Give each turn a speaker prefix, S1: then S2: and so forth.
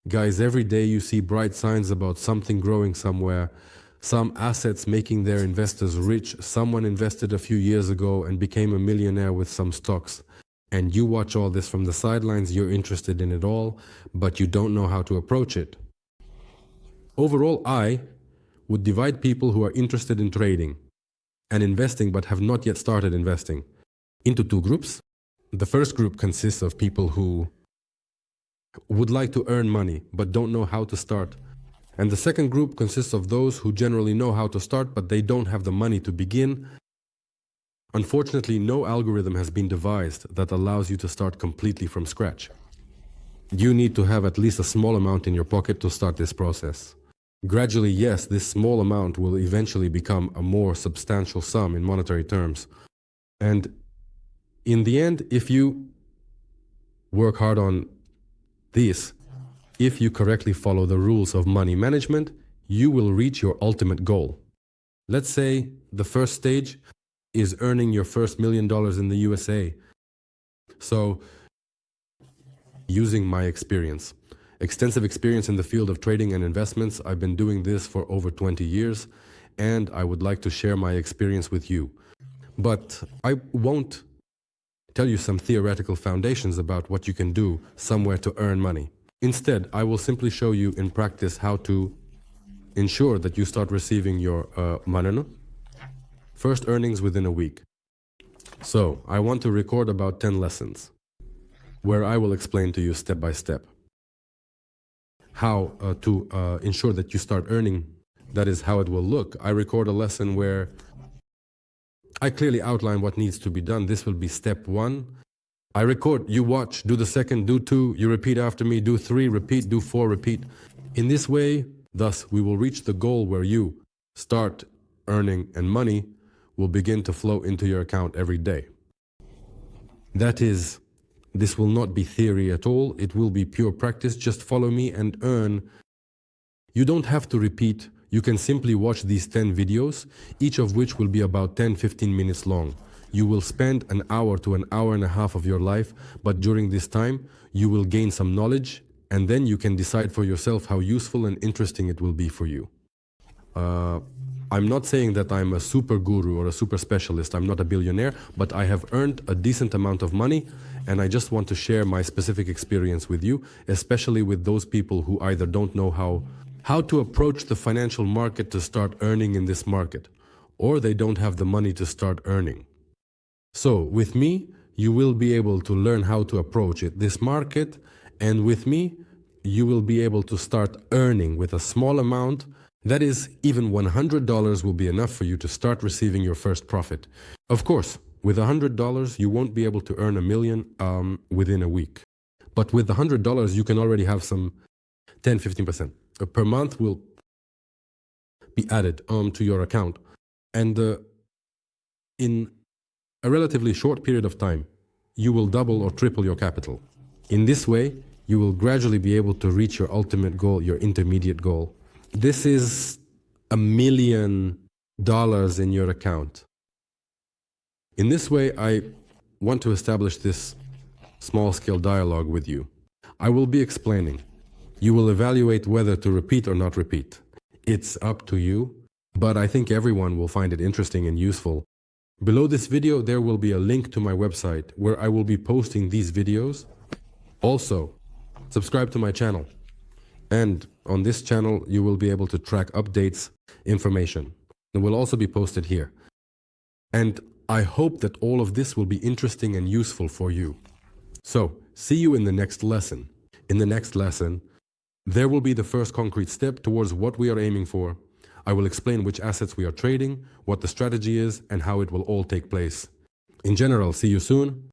S1: Guys, every day you see bright signs about something growing somewhere, some assets making their investors rich. Someone invested a few years ago and became a millionaire with some stocks. And you watch all this from the sidelines, you're interested in it all, but you don't know how to approach it. Overall, I would divide people who are interested in trading and investing but have not yet started investing into two groups. The first group consists of people who would like to earn money but don't know how to start. And the second group consists of those who generally know how to start but they don't have the money to begin. Unfortunately, no algorithm has been devised that allows you to start completely from scratch. You need to have at least a small amount in your pocket to start this process. Gradually, yes, this small amount will eventually become a more substantial sum in monetary terms. And in the end, if you work hard on this, if you correctly follow the rules of money management, you will reach your ultimate goal. Let's say the first stage is earning your first $1 million in the USA. So, using my experience, extensive experience in the field of trading and investments, I've been doing this for over 20 years, and I would like to share my experience with you. But I won't tell you some theoretical foundations about what you can do somewhere to earn money. Instead, I will simply show you in practice how to ensure that you start receiving your first earnings within a week. So, I want to record about 10 lessons where I will explain to you step by step how to ensure that you start earning. That is how it will look. I record a lesson where I clearly outline what needs to be done. This will be step 1. I record, you watch, do the second, do 2, you repeat after me, do 3, repeat, do 4, repeat. In this way, thus, we will reach the goal where you start earning and money will begin to flow into your account every day. That is, this will not be theory at all. It will be pure practice. Just follow me and earn. You don't have to repeat. You can simply watch these 10 videos, each of which will be about 10-15 minutes long. You will spend an hour to an hour and a half of your life, but during this time, you will gain some knowledge, and then you can decide for yourself how useful and interesting it will be for you. I'm not saying that I'm a super guru or a super specialist. I'm not a billionaire, but I have earned a decent amount of money, and I just want to share my specific experience with you, especially with those people who either don't know how to approach the financial market to start earning in this market, or they don't have the money to start earning. So, with me, you will be able to learn how to approach this market, and with me, you will be able to start earning with a small amount. That is, even $100 will be enough for you to start receiving your first profit. Of course, with $100, you won't be able to earn $1 million within a week. But with $100, you can already have some 10-15% per month will be added to your account. And in a relatively short period of time, you will double or triple your capital. In this way, you will gradually be able to reach your ultimate goal, your intermediate goal. This is $1 million in your account. In this way, I want to establish this small-scale dialogue with you. I will be explaining. You will evaluate whether to repeat or not repeat. It's up to you, but I think everyone will find it interesting and useful. Below this video, there will be a link to my website where I will be posting these videos. Also, subscribe to my channel. And on this channel, you will be able to track updates, information. It will also be posted here. And I hope that all of this will be interesting and useful for you. So, see you in the next lesson. In the next lesson, there will be the first concrete step towards what we are aiming for. I will explain which assets we are trading, what the strategy is, and how it will all take place. In general, see you soon.